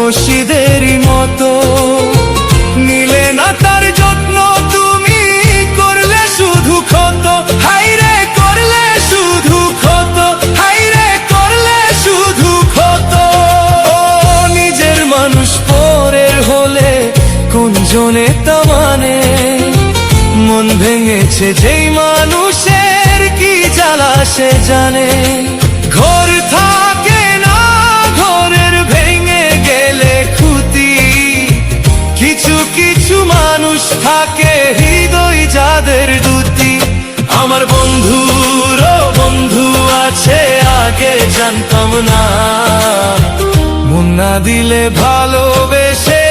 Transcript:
রশিদেরই মতো। নিলে না তার যত্ন, তুমি করলে শুধু ক্ষত। হাইরে করলে শুধু ক্ষত, হাইরে করলে শুধু ক্ষত। ও নিজের মানুষ পরের হলে কোন জনে তা মানে। মন ভেঙেছে যেই মানুষের কি জ্বালা সে জানে। ঘর থাকে না, ঘরের ভেঙে গেলে ক্ষতি। কিছু কিছু মানুষ থাকে হৃদয় যাদের দুটি। আমার বন্ধুরও বন্ধু আছে আগে জানতাম না। মন না দিলে ভালোবেসে